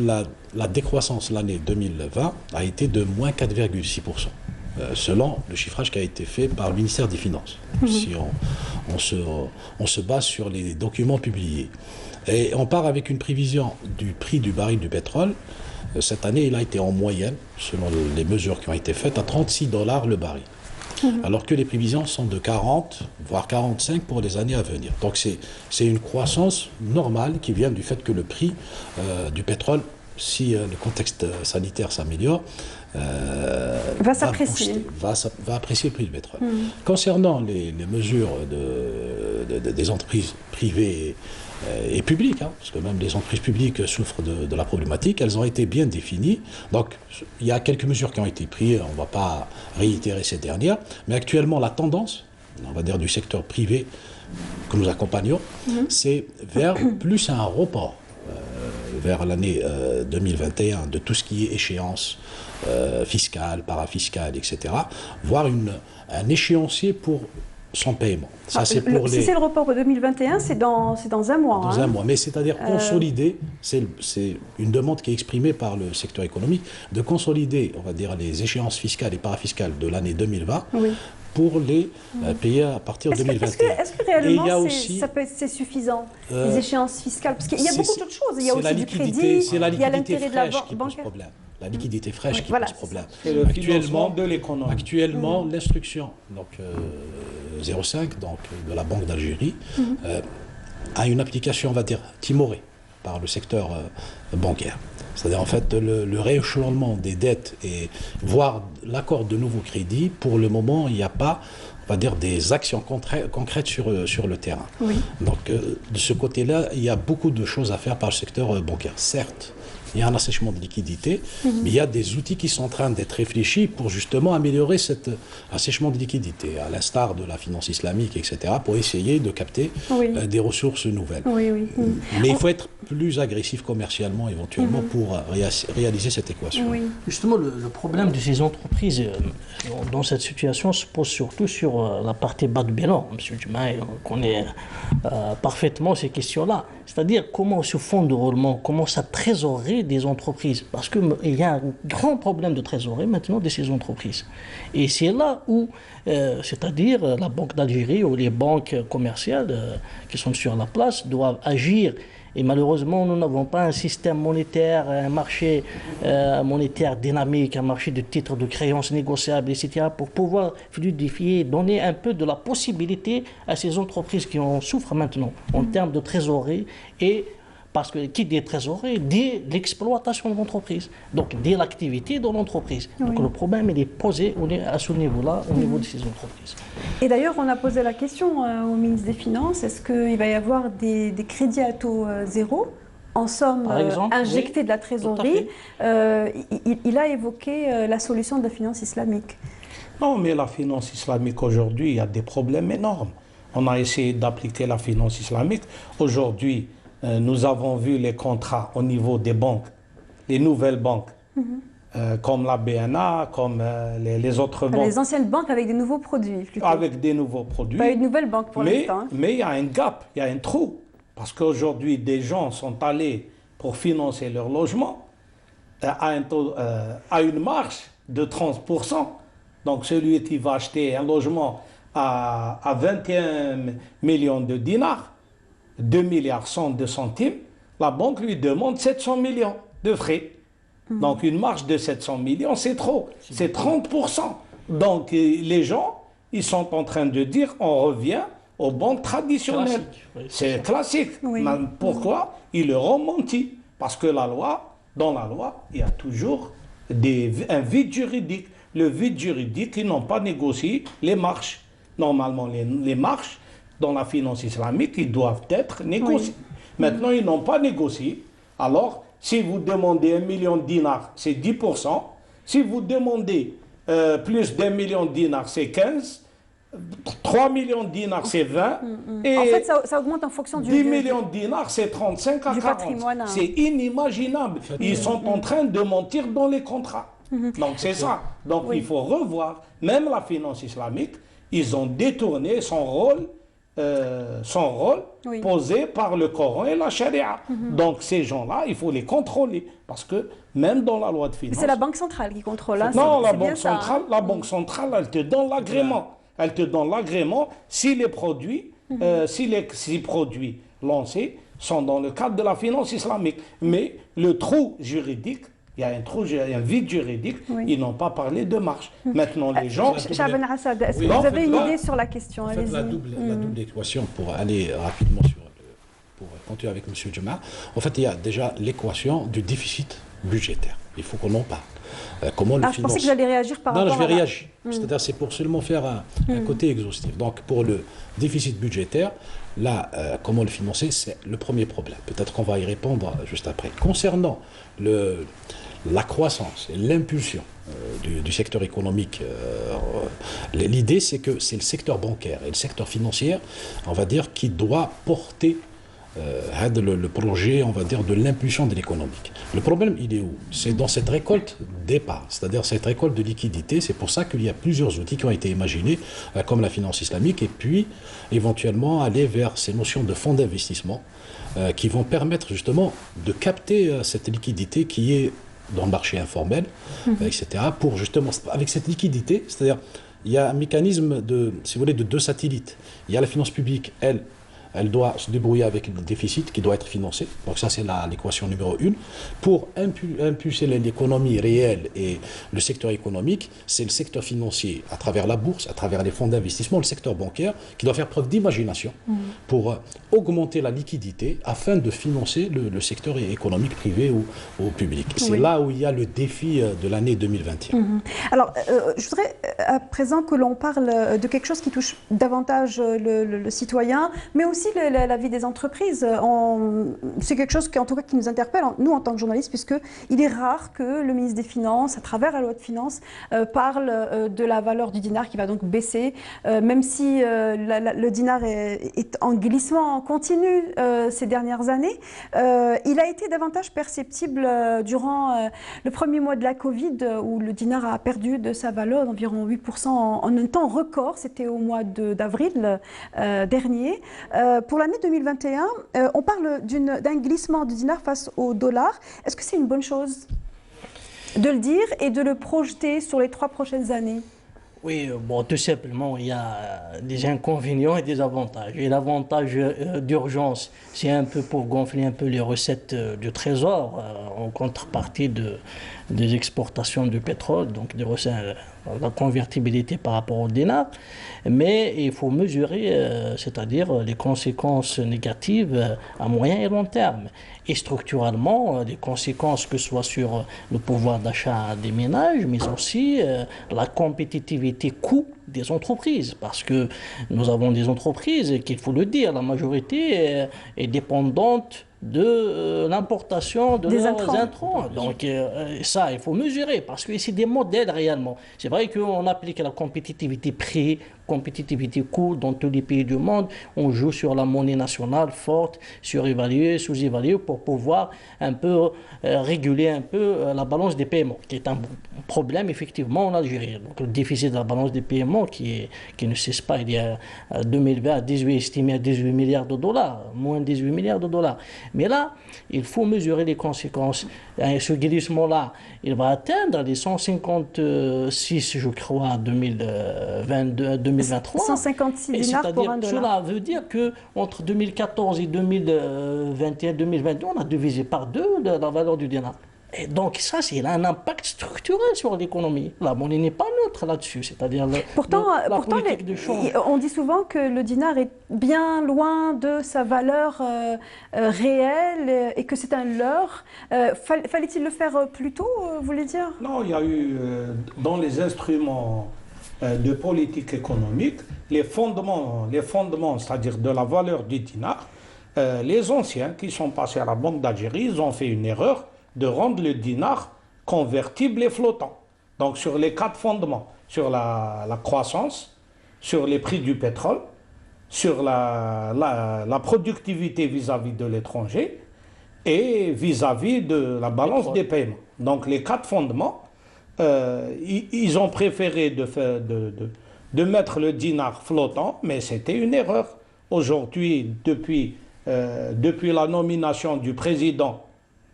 G: la décroissance l'année 2020 a été de moins 4,6%. Selon le chiffrage qui a été fait par le ministère des Finances. Si on se base sur les documents publiés. Et on part avec une prévision du prix du baril du pétrole. Cette année, il a été en moyenne, selon les mesures qui ont été faites, à $36 le baril. Alors que les prévisions sont de 40, voire 45 pour les années à venir. Donc c'est une croissance normale qui vient du fait que le prix du pétrole, si le contexte sanitaire s'améliore,
A: va s'apprécier.
G: Va apprécier le prix du pétrole. Concernant les mesures des entreprises privées et publiques, parce que même les entreprises publiques souffrent de la problématique, elles ont été bien définies. Donc il y a quelques mesures qui ont été prises, on ne va pas réitérer ces dernières, mais actuellement la tendance, on va dire du secteur privé que nous accompagnons, c'est vers plus un report vers l'année 2021 de tout ce qui est échéance fiscale, parafiscale, etc., voire un échéancier pour son paiement. Ça,
A: c'est pour si c'est le report pour 2021, c'est dans un mois.
G: Dans un mois, mais c'est-à-dire consolider, c'est une demande qui est exprimée par le secteur économique, de consolider, on va dire, les échéances fiscales et parafiscales de l'année 2020 pour les payer à partir de 2021.
A: Est-ce que réellement c'est suffisant, les échéances fiscales? Parce qu'il y a beaucoup d'autres choses. Il y a aussi du crédit, il y a l'intérêt de la banque.
G: La liquidité fraîche qui pose problème.
E: Actuellement,
G: l'instruction 05 de la Banque d'Algérie a une application, on va dire, timorée par le secteur bancaire. C'est-à-dire en fait le rééchelonnement des dettes et voire l'accord de nouveaux crédits, pour le moment il n'y a pas, on va dire, des actions concrètes sur le terrain. Donc de ce côté-là, il y a beaucoup de choses à faire par le secteur bancaire. Certes, il y a un assèchement de liquidité, mais il y a des outils qui sont en train d'être réfléchis pour justement améliorer cet assèchement de liquidité, à l'instar de la finance islamique, etc., pour essayer de capter des ressources nouvelles. Mais il faut être plus agressif commercialement, éventuellement, pour réaliser cette équation.
F: Justement, le problème de ces entreprises dans cette situation se pose surtout sur la partie bas de bilan. M. Jumaï connaît parfaitement ces questions-là. C'est-à-dire comment ce fonds de roulement, comment sa trésorerie des entreprises, parce qu'il y a un grand problème de trésorerie maintenant de ces entreprises. Et c'est là où, c'est-à-dire la Banque d'Algérie ou les banques commerciales qui sont sur la place doivent agir Et malheureusement, nous n'avons pas un système monétaire, un marché monétaire dynamique, un marché de titres de créances négociables, etc., pour pouvoir fluidifier, donner un peu de la possibilité à ces entreprises qui en souffrent maintenant, en termes de trésorerie et parce que qui dit trésorerie dit l'exploitation de l'entreprise, donc dit l'activité de l'entreprise. Donc le problème il est posé à ce niveau-là, au niveau de ces entreprises.
A: Et d'ailleurs, on a posé la question au ministre des Finances, est-ce qu'il va y avoir des crédits à taux zéro, en somme injectés de la trésorerie? Il a évoqué la solution de la finance islamique.
E: Non, mais la finance islamique aujourd'hui, il y a des problèmes énormes. On a essayé d'appliquer la finance islamique. Aujourd'hui, nous avons vu les contrats au niveau des banques, les nouvelles banques, comme la BNA, comme les autres banques.
A: Les anciennes banques avec des nouveaux produits, plutôt.
E: Avec des nouveaux produits.
A: Pas une nouvelle banque pour l'instant.
E: Mais il y a un gap, il y a un trou. Parce qu'aujourd'hui, des gens sont allés pour financer leur logement à une marge de 30%. Donc celui qui va acheter un logement à 21 millions de dinars, 2 milliards 102 centimes, la banque lui demande 700 millions de frais. Donc une marge de 700 millions, c'est trop, c'est 30%. Donc les gens, ils sont en train de dire, on revient aux banques traditionnelles. C'est classique. Pourquoi? Ils leur ont menti. Parce que dans la loi, il y a toujours un vide juridique. Le vide juridique, ils n'ont pas négocié les marges. Normalement, les marges dans la finance islamique, ils doivent être négociés. Maintenant, ils n'ont pas négocié. Alors, si vous demandez 1 million de dinars, c'est 10%. Si vous demandez plus d'1 million de dinars, c'est 15%. 3 millions de dinars, c'est 20. Et
A: en fait, ça augmente en fonction du...
E: 10 millions de dinars, c'est 35 à 40. C'est inimaginable. Ils sont en train de mentir dans les contrats. Donc, c'est ça. Donc, il faut revoir. Même la finance islamique, ils ont détourné son rôle posé par le Coran et la charia. Donc ces gens-là, il faut les contrôler. Parce que même dans la loi de finances...
A: C'est la Banque centrale qui contrôle. Hein,
E: non, la Banque centrale, elle te donne l'agrément. Elle te donne l'agrément si les produits, si produits lancés sont dans le cadre de la finance islamique. Mais le trou juridique, il y a un vide juridique, ils n'ont pas parlé de marge. Maintenant, les gens...
A: Chaban Assad, est-ce que vous avez une idée sur la question?
G: En fait, la double équation, pour aller rapidement pour continuer avec M. Djemma, en fait, il y a déjà l'équation du déficit budgétaire. Il faut qu'on en parle. Comment le
A: je pensais que j'allais réagir par rapport à...
G: Non, je vais réagir. C'est-à-dire, c'est pour seulement faire un côté exhaustif. Donc, pour le déficit budgétaire, là, comment le financer, c'est le premier problème. Peut-être qu'on va y répondre juste après. Concernant la croissance et l'impulsion du secteur économique, l'idée, c'est que c'est le secteur bancaire et le secteur financier, on va dire, qui doit porter le projet, on va dire, de l'impulsion de l'économique. Le problème, il est où? C'est dans cette récolte d'épargne, c'est-à-dire cette récolte de liquidité. C'est pour ça qu'il y a plusieurs outils qui ont été imaginés, comme la finance islamique, et puis éventuellement aller vers ces notions de fonds d'investissement qui vont permettre justement de capter cette liquidité qui est dans le marché informel, etc., pour justement, avec cette liquidité, c'est-à-dire, il y a un mécanisme si vous voulez, de deux satellites. Il y a la finance publique, elle doit se débrouiller avec le déficit qui doit être financé. Donc ça, c'est l'équation numéro 1. Pour impulser l'économie réelle et le secteur économique, c'est le secteur financier, à travers la bourse, à travers les fonds d'investissement, le secteur bancaire, qui doit faire preuve d'imagination pour augmenter la liquidité afin de financer le secteur économique privé ou public. C'est là où il y a le défi de l'année 2021.
A: Alors, je voudrais à présent que l'on parle de quelque chose qui touche davantage le citoyen, mais aussi la vie des entreprises. C'est quelque chose qui, en tout cas, qui nous interpelle, nous, en tant que journalistes, puisqu'il est rare que le ministre des Finances, à travers la loi de finances, parle de la valeur du dinar qui va donc baisser, même si le dinar est en glissement continu ces dernières années. Il a été davantage perceptible durant le premier mois de la Covid, où le dinar a perdu de sa valeur d'environ 8% en un temps record. C'était au mois d'avril dernier. Pour l'année 2021, on parle d'un glissement du dinar face au dollar. Est-ce que c'est une bonne chose de le dire et de le projeter sur les 3 prochaines années?
F: Oui, bon, tout simplement, il y a des inconvénients et des avantages. Et l'avantage d'urgence, c'est un peu pour gonfler un peu les recettes du Trésor en contrepartie des exportations de pétrole, donc des recettes, la convertibilité par rapport au dinar. Mais il faut mesurer, c'est-à-dire les conséquences négatives à moyen et long terme. Et structurellement, les conséquences que ce soit sur le pouvoir d'achat des ménages, mais aussi la compétitivité coût des entreprises. Parce que nous avons des entreprises, qu'il faut le dire, la majorité est dépendante de l'importation de leurs intrants. Donc ça, il faut mesurer, parce que c'est des modèles réellement. C'est vrai qu'on applique la compétitivité prix, compétitivité coût dans tous les pays du monde. On joue sur la monnaie nationale forte, surévaluée, sous-évaluée, pour pouvoir un peu réguler un peu la balance des paiements, qui est un problème effectivement en Algérie. Donc le déficit de la balance des paiements qui ne cesse pas. Il y a 2020 estimé à 18 milliards de dollars, moins de 18 milliards de dollars. Mais là, il faut mesurer les conséquences. Et ce glissement-là, il va atteindre les 156, je crois, en 2023.
A: 156 dinars pour un dollar.
F: Cela veut dire qu'entre 2014 et 2021-2022, on a divisé par 2 la valeur du dinar. Et donc ça, c'est un impact structurel sur l'économie. La monnaie n'est pas neutre là-dessus, c'est-à-dire la politique de change.
A: On dit souvent que le dinar est bien loin de sa valeur réelle et que c'est un leurre. Fallait-il le faire plus tôt, vous voulez dire?
E: Non, il y a eu dans les instruments de politique économique, les fondements, c'est-à-dire de la valeur du dinar, les anciens qui sont passés à la Banque d'Algérie, ils ont fait une erreur de rendre le dinar convertible et flottant. Donc sur les 4 fondements, sur la croissance, sur les prix du pétrole, sur la productivité vis-à-vis de l'étranger et vis-à-vis de la balance des paiements. Donc les 4 fondements, ils ont préféré de mettre le dinar flottant, mais c'était une erreur. Aujourd'hui, depuis la nomination du président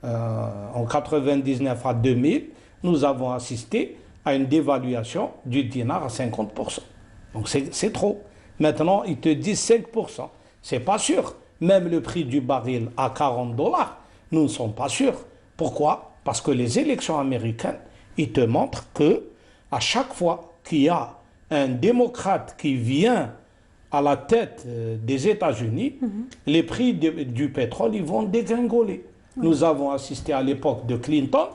E: en 99 à 2000, nous avons assisté à une dévaluation du dinar à 50%. Donc c'est trop. Maintenant, ils te disent 5%. C'est pas sûr. Même le prix du baril à 40 $, nous ne sommes pas sûrs. Pourquoi? Parce que les élections américaines, ils te montrent que à chaque fois qu'il y a un démocrate qui vient à la tête des États-Unis, les prix du pétrole, ils vont dégringoler. Nous avons assisté à l'époque de Clinton,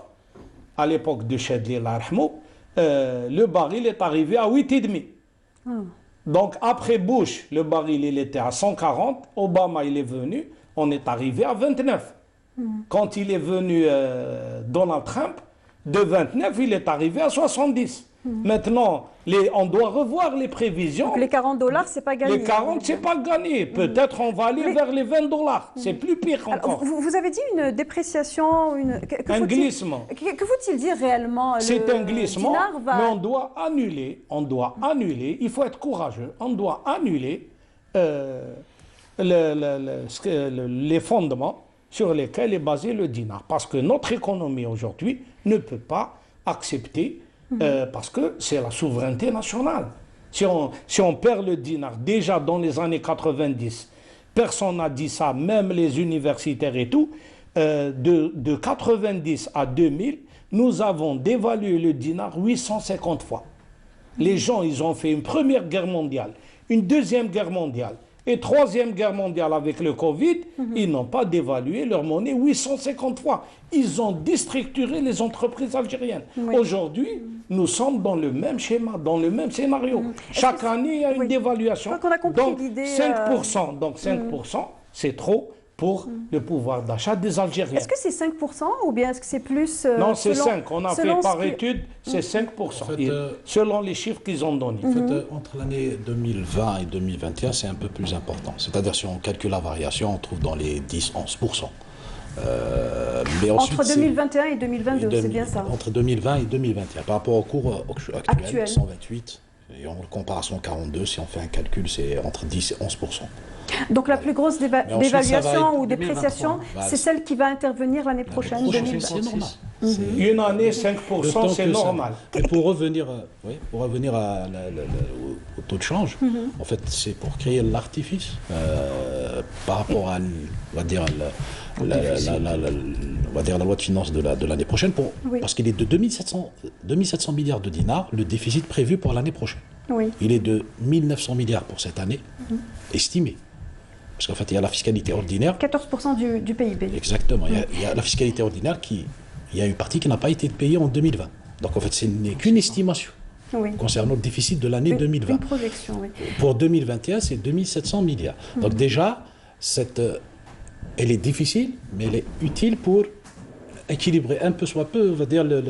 E: à l'époque de Chadli Larhmou, le baril est arrivé à 8,5. Donc après Bush, le baril il était à 140, Obama il est venu, on est arrivé à 29. Quand il est venu Donald Trump, de 29, il est arrivé à 70. Maintenant, on doit revoir les prévisions.
A: Donc les 40 $, c'est pas gagné.
E: Les 40, c'est pas gagné. Peut-être on va aller vers les 20 $. C'est plus pire encore.
A: Alors, vous avez dit une dépréciation,
E: un glissement.
A: Que faut-il dire réellement?
E: C'est un glissement, mais on doit annuler, il faut être courageux, on doit annuler les fondements sur lesquels est basé le dinar. Parce que notre économie aujourd'hui ne peut pas accepter, parce que c'est la souveraineté nationale. Si on perd le dinar, déjà dans les années 90, personne n'a dit ça, même les universitaires et tout, de 90 à 2000, nous avons dévalué le dinar 850 fois. Les gens, ils ont fait une première guerre mondiale, une deuxième guerre mondiale, et troisième guerre mondiale avec le Covid, ils n'ont pas dévalué leur monnaie 850 fois. Ils ont déstructuré les entreprises algériennes. Aujourd'hui, nous sommes dans le même schéma, dans le même scénario. Chaque année, il y a une dévaluation. Donc 5%, donc 5%, c'est trop pour le pouvoir d'achat des Algériens.
A: Est-ce que c'est 5% ou bien est-ce que c'est plus
E: non, c'est 5. On a fait par étude, c'est 5%. En fait, selon les chiffres qu'ils ont donnés.
G: En fait, entre l'année 2020 et 2021, c'est un peu plus important. C'est-à-dire, si on calcule la variation, on trouve dans les 10-11%.
A: Mais ensuite, entre 2021 et 2022, c'est bien ça.
G: Entre 2020 et 2021, par rapport au cours actuel. 128, et en comparaison 42, si on fait un calcul, c'est entre 10 et 11%.
A: Donc la plus grosse dévaluation ou dépréciation, c'est celle qui va intervenir l'année prochaine,
G: 2026.
E: Une année, 5%, c'est normal.
G: Et pour revenir, au taux de change, en fait, c'est pour créer l'artifice par rapport à, on va dire, la loi de finances de l'année prochaine, parce qu'il est de 2700 milliards de dinars, le déficit prévu pour l'année prochaine.
A: Oui.
G: Il est de 1900 milliards pour cette année, estimé. Parce qu'en fait, il y a la fiscalité ordinaire.
A: 14% du PIB.
G: Exactement. Il y a la fiscalité ordinaire il y a une partie qui n'a pas été payée en 2020. Donc en fait, ce n'est qu'une estimation concernant le déficit de l'année 2020.
A: Une projection, oui.
G: Pour 2021, c'est 2700 milliards. Donc déjà, elle est difficile, mais elle est utile pour équilibrer un peu soit peu, on va dire, le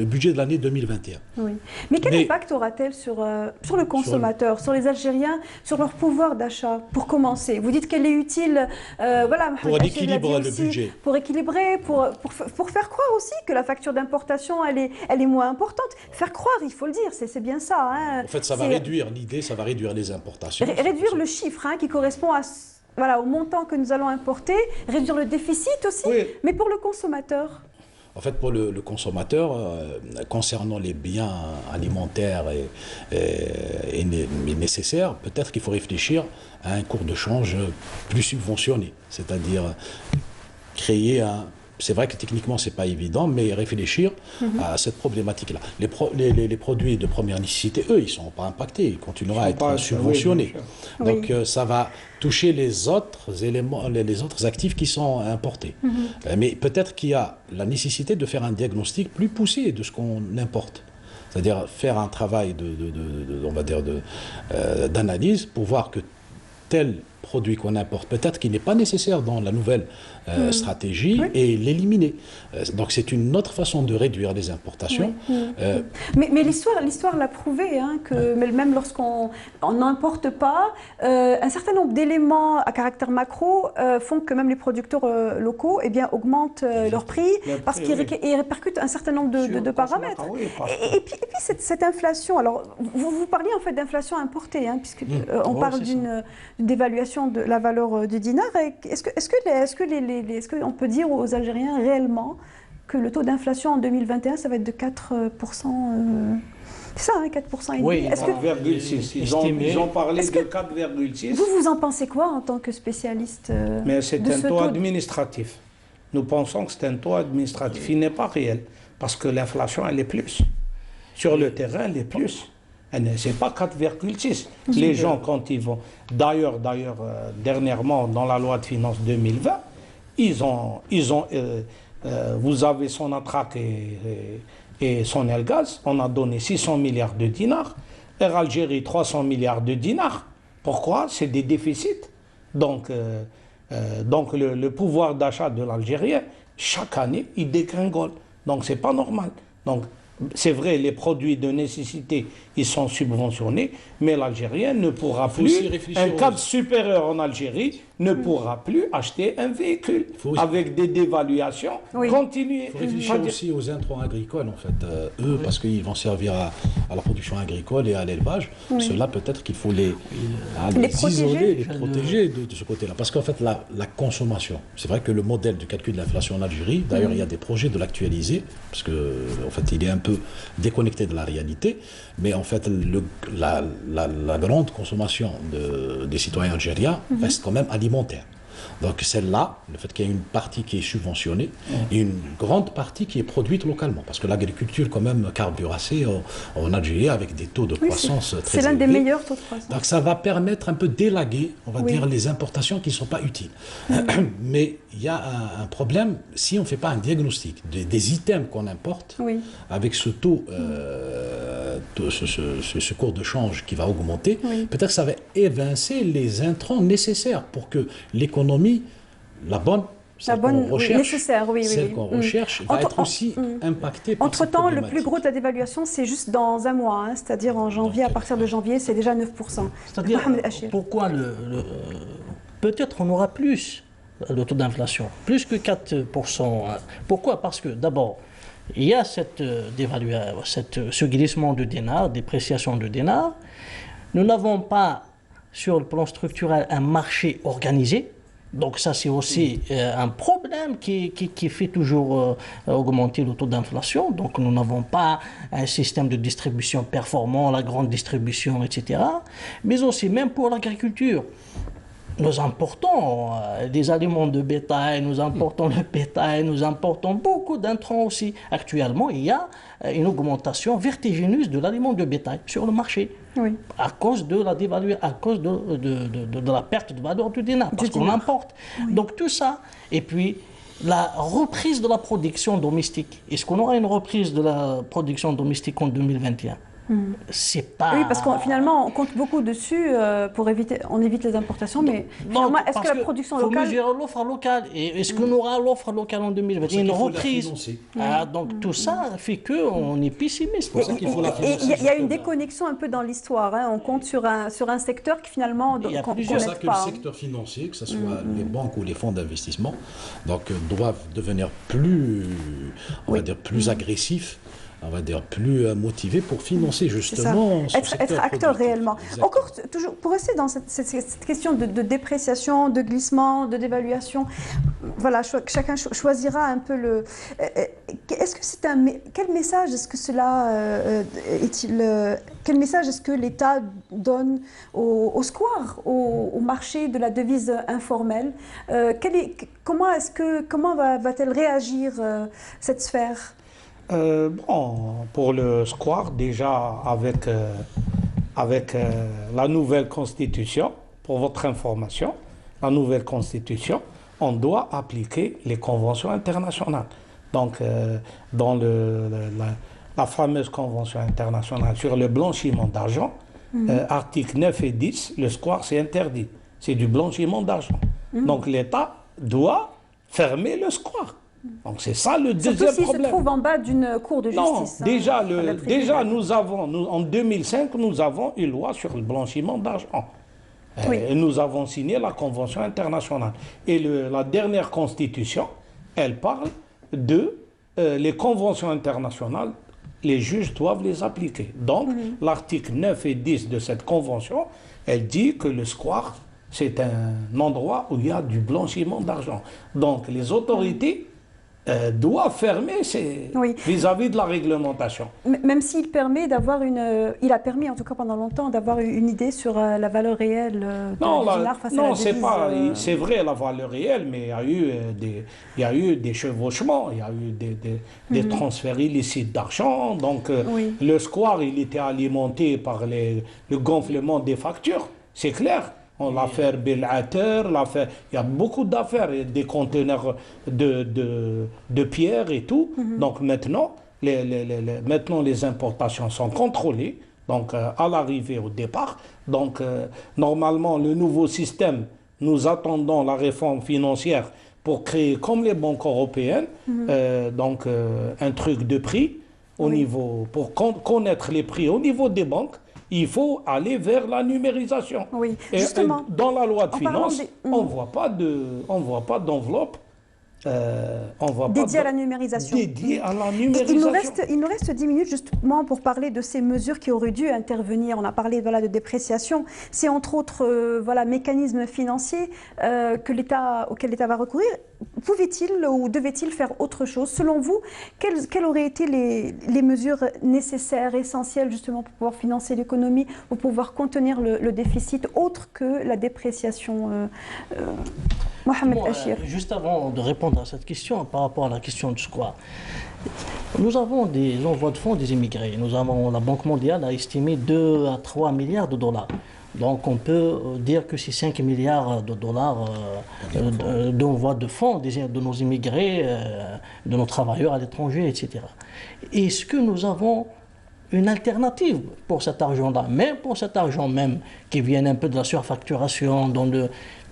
G: budget de l'année 2021.
A: Oui. Mais quel impact aura-t-elle sur le consommateur, sur les Algériens, sur leur pouvoir d'achat, pour commencer? Vous dites qu'elle est utile
G: pour équilibrer le budget.
A: Pour équilibrer, pour faire croire aussi que la facture d'importation, elle est moins importante. Faire croire, il faut le dire, c'est bien ça. Hein.
G: En fait, ça va réduire les importations.
A: Réduire le chiffre qui correspond au montant que nous allons importer, réduire le déficit aussi, mais pour le consommateur.
G: En fait, pour le consommateur, concernant les biens alimentaires et nécessaires, peut-être qu'il faut réfléchir à un cours de change plus subventionné, c'est-à-dire créer un... C'est vrai que techniquement, ce n'est pas évident, mais réfléchir à cette problématique-là. Les produits de première nécessité, eux, ils ne sont pas impactés, ils continueront à être subventionnés. Donc, ça va toucher les autres éléments, les autres actifs qui sont importés. Mais peut-être qu'il y a la nécessité de faire un diagnostic plus poussé de ce qu'on importe. C'est-à-dire faire un travail d'analyse pour voir que tel produit qu'on importe, peut-être qu'il n'est pas nécessaire dans la nouvelle stratégie et l'éliminer. Donc c'est une autre façon de réduire les importations.
A: Mais l'histoire l'a prouvé, que même lorsqu'on n'importe pas, un certain nombre d'éléments à caractère macro font que même les producteurs locaux augmentent leur prix parce qu'ils répercutent un certain nombre de paramètres. Et puis cette inflation, alors vous parliez en fait d'inflation importée, puisque on parle d'une dévaluation de la valeur du dinar. Est-ce qu'on peut dire aux Algériens réellement que le taux d'inflation en 2021, ça va être de 4%? C'est ça, 4% et
E: oui, 4,6. Ils ont parlé de 4,6.
A: Vous en pensez quoi en tant que spécialiste
E: Mais c'est un taux administratif. Nous pensons que c'est un taux administratif. Il n'est pas réel, parce que l'inflation, elle est plus. Sur le terrain, elle est plus. C'est pas 4,6. Les gens, quand ils vont... D'ailleurs, dernièrement, dans la loi de finances 2020, vous avez Sonatrach et Sonelgaz, on a donné 600 milliards de dinars, Air Algérie 300 milliards de dinars. Pourquoi? C'est des déficits. Donc le pouvoir d'achat de l'Algérien, chaque année, il dégringole. Donc c'est pas normal. Donc c'est vrai, les produits de nécessité, ils sont subventionnés, mais l'Algérien ne pourra plus, un cadre supérieur en Algérie, ne pourra plus acheter un véhicule avec des dévaluations continues.
G: Il faut réfléchir aussi aux intrants agricoles, en fait. Eux, parce qu'ils vont servir à la production agricole et à l'élevage. Ceux-là, peut-être qu'il faut les isoler, les protéger de ce côté-là. Parce qu'en fait, la consommation, c'est vrai que le modèle du calcul de l'inflation en Algérie, d'ailleurs, il y a des projets de l'actualiser, parce que, en fait, il est un peu déconnecté de la réalité, mais en fait la grande consommation des citoyens algériens reste quand même alimentaire. Donc celle-là, le fait qu'il y ait une partie qui est subventionnée et une grande partie qui est produite localement, parce que l'agriculture quand même carbure assez en Algérie avec des taux de croissance très élevés.
A: C'est l'un des meilleurs taux de croissance.
G: Donc ça va permettre un peu d'élaguer, on va dire, les importations qui ne sont pas utiles. Mais il y a un problème, si on ne fait pas un diagnostic des items qu'on importe, avec ce taux, ce cours de change qui va augmenter, peut-être que ça va évincer les intrants nécessaires pour que l'économie, celle qu'on recherche, va être aussi impactée par cette
A: Entre-temps, le plus gros de la dévaluation, c'est juste dans un mois, c'est-à-dire en janvier, à partir de janvier, c'est déjà 9%.
F: C'est-à-dire, pourquoi peut-être on aura plus le taux d'inflation, plus que 4%. Pourquoi? Parce que d'abord, il y a ce glissement de dinar, dépréciation de dinar. Nous n'avons pas, sur le plan structurel, un marché organisé. Donc ça, c'est aussi un problème qui fait toujours augmenter le taux d'inflation. Donc nous n'avons pas un système de distribution performant, la grande distribution, etc. Mais aussi, même pour l'agriculture, nous importons des aliments de bétail, nous importons le bétail, nous importons beaucoup d'intrants aussi. Actuellement, il y a une augmentation vertigineuse de l'aliment de bétail sur le marché.
A: Oui.
F: À cause de la dévaluation, à cause de la perte de valeur du dinar, parce qu'on importe. Oui. Donc tout ça, et puis la reprise de la production domestique. Est-ce qu'on aura une reprise de la production domestique en 2021 ? C'est pas...
A: Oui, parce que finalement, on compte beaucoup dessus pour éviter, on évite les importations, mais finalement, est-ce que la production locale...
F: Il faut mesurer l'offre locale. Et est-ce qu'on aura l'offre locale en 2021 ? Une reprise. Donc tout ça fait qu'on est pessimiste.
A: Il y a une déconnexion un peu dans l'histoire. Hein. On compte sur un secteur qui finalement...
G: Il y a plusieurs ça que le secteur financier, que ce soit les banques ou les fonds d'investissement, donc doivent devenir plus, on va dire, plus agressifs, on va dire, plus motivés pour financer justement
A: être acteur réellement. Exactement. Encore, toujours, pour rester dans cette question de dépréciation, de glissement, de dévaluation, voilà, chacun choisira un peu le... Est-ce que c'est quel message est-ce que cela quel message est-ce que l'État donne au square, au marché de la devise informelle? Comment va-t-elle réagir cette sphère?
E: Pour le square, déjà avec la nouvelle constitution, pour votre information, la nouvelle constitution, on doit appliquer les conventions internationales. Donc, dans la fameuse convention internationale sur le blanchiment d'argent, articles 9 et 10, le square c'est interdit. C'est du blanchiment d'argent. Donc l'État doit fermer le square. Donc c'est ça le deuxième problème.
A: Surtout s'il se trouve en bas d'une cour de justice.
E: Non, déjà nous avons, en 2005, nous avons une loi sur le blanchiment d'argent. Oui. Et nous avons signé la Convention internationale. Et la dernière constitution, elle parle de les conventions internationales, les juges doivent les appliquer. Donc l'article 9 et 10 de cette convention, elle dit que le square, c'est un endroit où il y a du blanchiment d'argent. Donc les autorités doit fermer vis-à-vis de la réglementation.
A: Même s'il permet d'avoir il a permis en tout cas pendant longtemps d'avoir une idée sur la valeur réelle du dinar face à la devise.
E: C'est vrai la valeur réelle, mais il y a eu des chevauchements, il y a eu des transferts illicites d'argent. Donc le square, il était alimenté par le gonflement des factures, c'est clair. L'affaire Bel'Ater, il y a beaucoup d'affaires, des conteneurs de pierres et tout. Donc maintenant, les importations sont contrôlées, donc à l'arrivée, au départ. Donc normalement, le nouveau système, nous attendons la réforme financière pour créer, comme les banques européennes, un truc de prix au niveau, pour connaître les prix au niveau des banques. Il faut aller vers la numérisation.
A: Oui, justement.
E: Et dans la loi de finances, on ne voit pas d'enveloppe
A: dédiée à la numérisation. Il nous reste 10 minutes justement pour parler de ces mesures qui auraient dû intervenir. On a parlé de dépréciation. C'est entre autres mécanismes financiers auxquels l'État va recourir. Pouvait-il ou devait-il faire autre chose? Selon vous, quelles auraient été les mesures nécessaires, essentielles justement pour pouvoir financer l'économie, pour pouvoir contenir le déficit, autre que la dépréciation Mohamed Achir.
F: Juste avant de répondre à cette question, par rapport à la question du square, nous avons des envois de fonds des immigrés. La Banque mondiale a estimé 2 à 3 milliards de dollars. Donc on peut dire que c'est 5 milliards de dollars d'envoi de fonds de nos immigrés, de nos travailleurs à l'étranger, etc. Est-ce que nous avons une alternative pour cet argent-là, même pour cet argent même qui vient un peu de la surfacturation,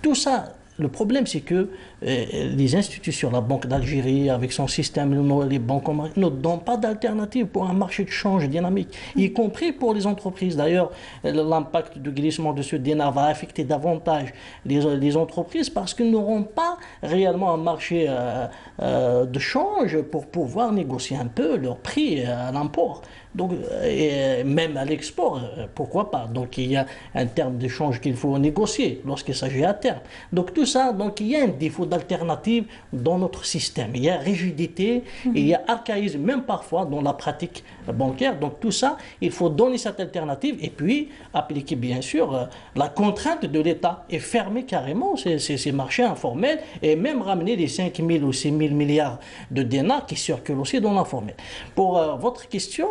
F: tout ça? Le problème, c'est que les institutions, la Banque d'Algérie, avec son système, les banques ne donnent pas d'alternative pour un marché de change dynamique, y compris pour les entreprises. D'ailleurs, l'impact du glissement de ce dinar va affecter davantage les entreprises parce qu'ils n'auront pas réellement un marché de change pour pouvoir négocier un peu leur prix à l'import. Donc, et même à l'export, pourquoi pas. Donc il y a un terme d'échange qu'il faut négocier lorsqu'il s'agit à terme. Donc tout ça, donc il y a un défaut d'alternative dans notre système. Il y a rigidité, il y a archaïsme, même parfois dans la pratique bancaire. Donc tout ça, il faut donner cette alternative et puis appliquer bien sûr la contrainte de l'État et fermer carrément ces marchés informels et même ramener les 5 000 ou 6 000 milliards de dinars qui circulent aussi dans l'informel. Pour votre question,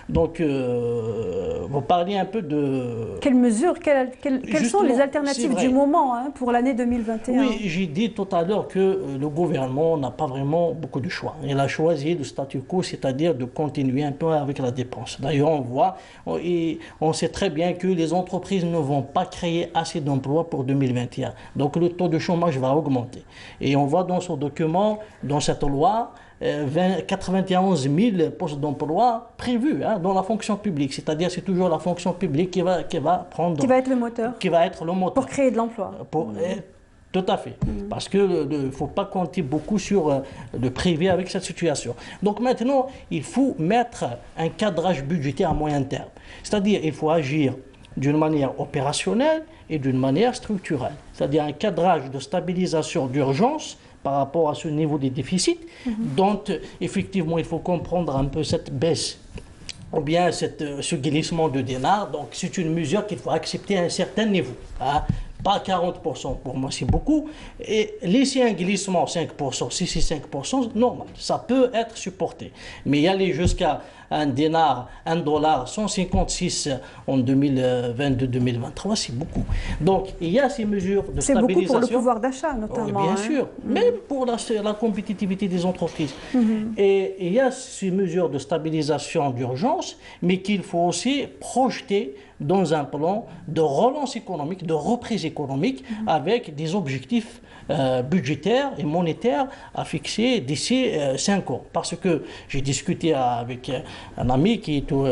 F: donc vous parliez un peu de...
A: Quelles mesures, quelles sont les alternatives du moment pour l'année 2021?
F: Oui, j'ai dit tout à l'heure que le gouvernement n'a pas vraiment beaucoup de choix. Il a choisi le statu quo, c'est-à-dire de continuer un peu avec la dépense. D'ailleurs, on voit, on sait très bien que les entreprises ne vont pas créer assez d'emplois pour 2021. Donc le taux de chômage va augmenter. Et on voit dans ce document, dans cette loi, 91 000 postes d'emploi prévus dans la fonction publique. C'est-à-dire c'est toujours la fonction publique qui va prendre...
A: Qui va être le moteur.
F: Qui va être le moteur.
A: Pour créer de l'emploi.
F: Tout à fait. Parce qu'il ne faut pas compter beaucoup sur le privé avec cette situation. Donc maintenant, il faut mettre un cadrage budgétaire à moyen terme. C'est-à-dire il faut agir d'une manière opérationnelle et d'une manière structurelle. C'est-à-dire un cadrage de stabilisation d'urgence par rapport à ce niveau des déficits, dont effectivement il faut comprendre un peu cette baisse ou bien ce glissement de dinars. Donc c'est une mesure qu'il faut accepter à un certain niveau. Pas 40%, pour moi c'est beaucoup. Et laisser un glissement 5%, si c'est 5%, normal, ça peut être supporté. Mais y aller jusqu'à un dinar, $1, 156 en 2022-2023, c'est beaucoup. Donc il y a ces mesures de stabilisation.
A: C'est beaucoup pour le pouvoir d'achat notamment.
F: Bien sûr, même pour la compétitivité des entreprises. Et il y a ces mesures de stabilisation d'urgence, mais qu'il faut aussi projeter dans un plan de relance économique, de reprise économique, avec des objectifs budgétaires et monétaires à fixer d'ici 5 ans. Parce que j'ai discuté avec un ami qui est au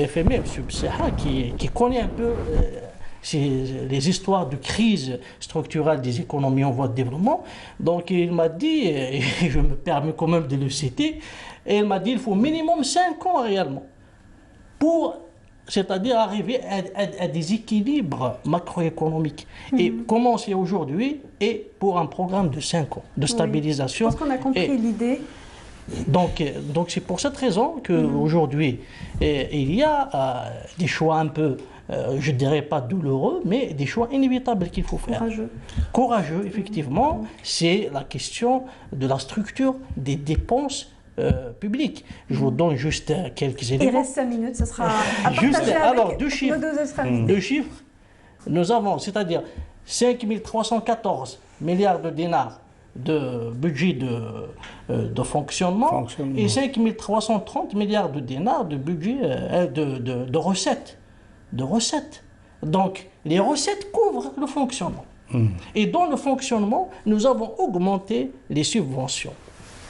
F: FMI, M. Bseha, qui connaît un peu les histoires de crise structurelle des économies en voie de développement. Donc il m'a dit, et je me permets quand même de le citer, et il m'a dit qu'il faut minimum 5 ans réellement pour... c'est-à-dire arriver à des équilibres macroéconomiques. Et commencer aujourd'hui et pour un programme de 5 ans de stabilisation.
A: Je pense qu'on a compris l'idée.
F: Donc c'est pour cette raison qu'aujourd'hui, il y a des choix un peu, je ne dirais pas douloureux, mais des choix inévitables qu'il faut faire. Courageux, effectivement. C'est la question de la structure des dépenses public. Je vous donne juste quelques éléments.
A: Il reste 5 minutes, ce sera à
F: juste,
A: partager
F: alors,
A: avec
F: deux chiffres. Deux chiffres. Nous avons, c'est-à-dire 5 314 milliards de dinars de budget de fonctionnement et 5 330 milliards de dinars de budget de recettes. Donc, les recettes couvrent le fonctionnement. Et dans le fonctionnement, nous avons augmenté les subventions.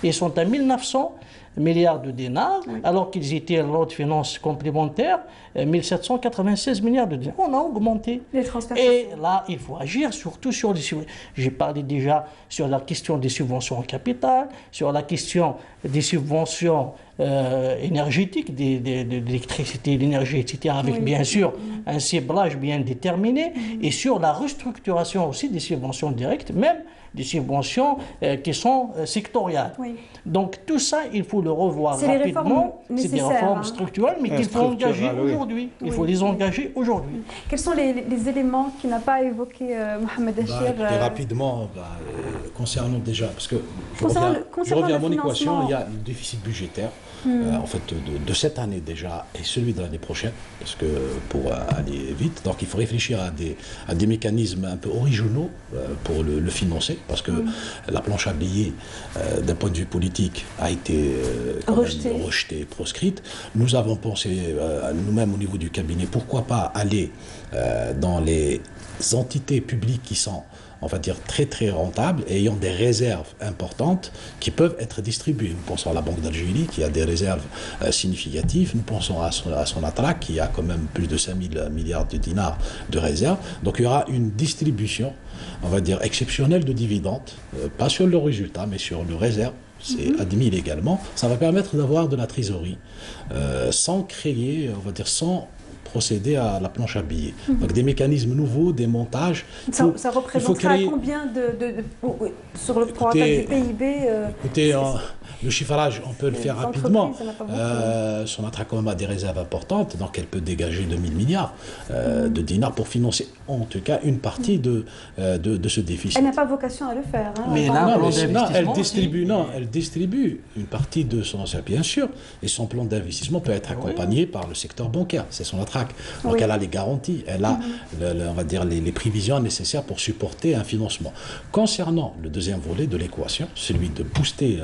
F: Ils sont à 1900 milliards de dinars, alors qu'ils étaient en loi de finances complémentaire, 1796 milliards de dinars. On a augmenté.
A: Les transferts.
F: Et là, il faut agir surtout sur les subventions. J'ai parlé déjà sur la question des subventions en capital, sur la question des subventions énergétiques, de l'électricité, l'énergie, etc., avec bien sûr un ciblage bien déterminé, et sur la restructuration aussi des subventions directes, même des subventions qui sont sectorielles. Donc tout ça, il faut le revoir rapidement. C'est des réformes structurelles, mais qu'il faut engager aujourd'hui. Il faut les engager aujourd'hui.
A: Quels sont les éléments qu'il n'a pas évoqués, Mohamed Achir
G: rapidement, concernant déjà, parce que je reviens à mon équation, il y a le déficit budgétaire. En fait, de cette année déjà et celui de l'année prochaine, parce que pour aller vite, donc il faut réfléchir à des mécanismes un peu originaux pour le financer, parce que la planche à billets, d'un point de vue politique, a été rejetée, proscrite. Nous avons pensé, nous-mêmes au niveau du cabinet, pourquoi pas aller dans les entités publiques qui sont on va dire, très très rentables et ayant des réserves importantes qui peuvent être distribuées. Nous pensons à la Banque d'Algérie qui a des réserves significatives. Nous pensons à Sonatrach qui a quand même plus de 5 000 milliards de dinars de réserves. Donc il y aura une distribution, on va dire, exceptionnelle de dividendes, pas sur le résultat, mais sur le réserve. C'est admis légalement. Ça va permettre d'avoir de la trésorerie sans créer, on va dire, sans procéder à la planche à billets. Donc des mécanismes nouveaux, des montages.
A: Ça représentera combien sur le pourcentage du PIB
G: Écoutez, le chiffrage, on peut le faire rapidement. Sonatrach quand même a des réserves importantes, donc elle peut dégager 2000 milliards de dinars pour financer en tout cas une partie de ce déficit.
A: Elle n'a pas vocation à le faire. Hein,
F: mais là,
G: elle distribue une partie de son bien sûr, et son plan d'investissement peut être accompagné par le secteur bancaire, c'est Sonatrach. Donc elle a les garanties, elle a on va dire les prévisions nécessaires pour supporter un financement. Concernant le deuxième volet de l'équation, celui de booster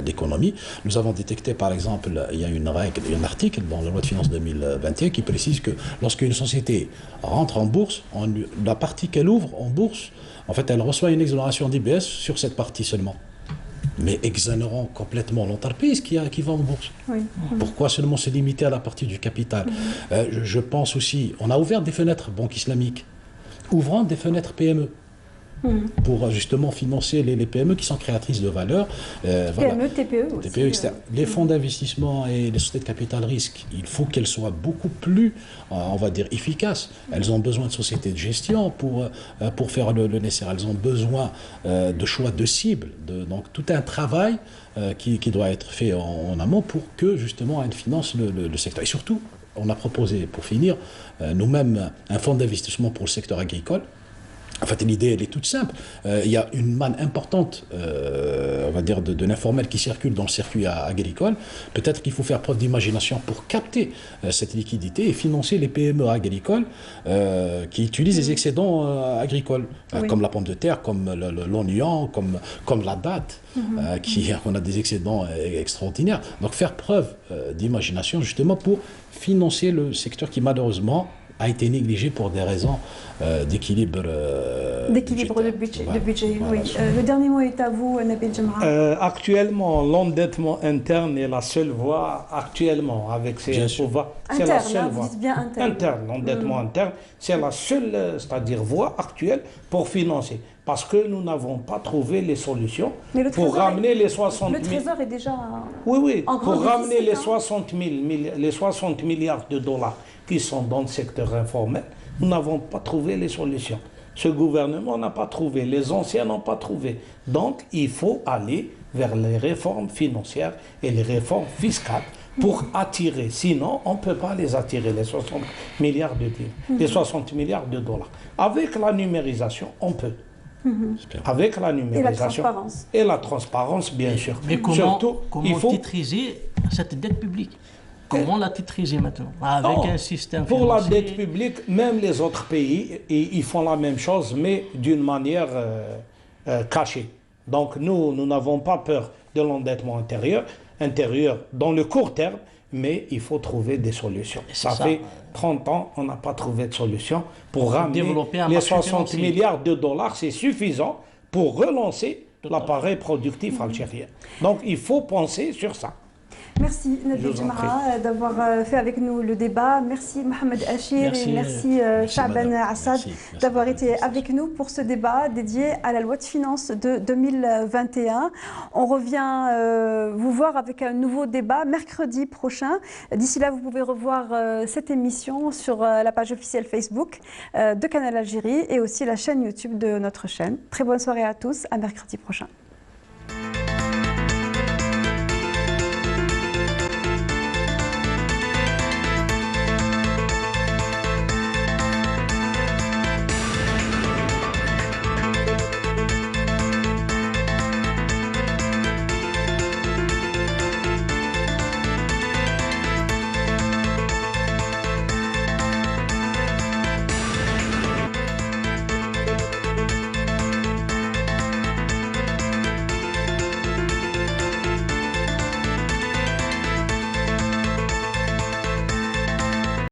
G: l'économie, nous avons détecté par exemple, il y a une règle, un article dans la loi de finances 2021 qui précise que lorsqu'une société rentre en bourse, la partie qu'elle ouvre en bourse, en fait elle reçoit une exonération d'IBS sur cette partie seulement. Mais exonérant complètement l'entreprise qui va en bourse. Pourquoi seulement se limiter à la partie du capital? Je pense aussi, on a ouvert des fenêtres banque islamique, ouvrant des fenêtres PME. Pour justement financer les PME qui sont créatrices de valeur.
A: PME, TPE aussi.
G: TPE externes. Les fonds d'investissement et les sociétés de capital risque, il faut qu'elles soient beaucoup plus, on va dire, efficaces. Elles ont besoin de sociétés de gestion pour faire le nécessaire. Elles ont besoin de choix de cibles. Donc tout un travail qui doit être fait en amont pour que justement elles financent le secteur. Et surtout, on a proposé, pour finir, nous-mêmes un fonds d'investissement pour le secteur agricole. En fait, l'idée, elle est toute simple. Il y a une manne importante, on va dire, de l'informel qui circule dans le circuit agricole. Peut-être qu'il faut faire preuve d'imagination pour capter cette liquidité et financer les PME agricoles qui utilisent les excédents agricoles, comme la pomme de terre, comme l'oignon, comme la date, on a des excédents extraordinaires. Donc, faire preuve d'imagination, justement, pour financer le secteur qui, malheureusement, a été négligé pour des raisons d'équilibre
A: de budget. Voilà. Oui. Le dernier mot est à vous, Nabil Djemra.
E: Actuellement, l'endettement interne est la seule voie actuellement avec ces pouvoirs.
A: C'est la seule voie. Vous dites bien interne.
E: L'endettement interne, c'est la seule, c'est-à-dire voie actuelle pour financer. Parce que nous n'avons pas trouvé les solutions pour ramener les 60 000...
A: Le Trésor est déjà
E: pour ramener les 60 milliards de dollars qui sont dans le secteur informel, nous n'avons pas trouvé les solutions. Ce gouvernement n'a pas trouvé, les anciens n'ont pas trouvé. Donc, il faut aller vers les réformes financières et les réformes fiscales pour attirer. Sinon, on ne peut pas les attirer, les 60 milliards les 60 milliards de dollars. Avec la numérisation, on peut. Avec la numérisation et la transparence, bien sûr.
F: Mais comment titriser cette dette publique? Comment la titriser maintenant? Avec un système
E: pour
F: financier...
E: la dette publique, même les autres pays, ils font la même chose, mais d'une manière cachée. Donc nous n'avons pas peur de l'endettement intérieur dans le court terme, mais il faut trouver des solutions. Ça fait 30 ans, on n'a pas trouvé de solution pour ramener les 60 milliards de dollars. C'est suffisant pour relancer l'appareil productif algérien. Donc il faut penser sur ça.
A: Merci Nabil Djemra d'avoir fait avec nous le débat. Merci Mohamed Achir et merci Chaaban Assad d'avoir été avec nous pour ce débat dédié à la loi de finances de 2021. On revient vous voir avec un nouveau débat mercredi prochain. D'ici là, vous pouvez revoir cette émission sur la page officielle Facebook de Canal Algérie et aussi la chaîne YouTube de notre chaîne. Très bonne soirée à tous, à mercredi prochain.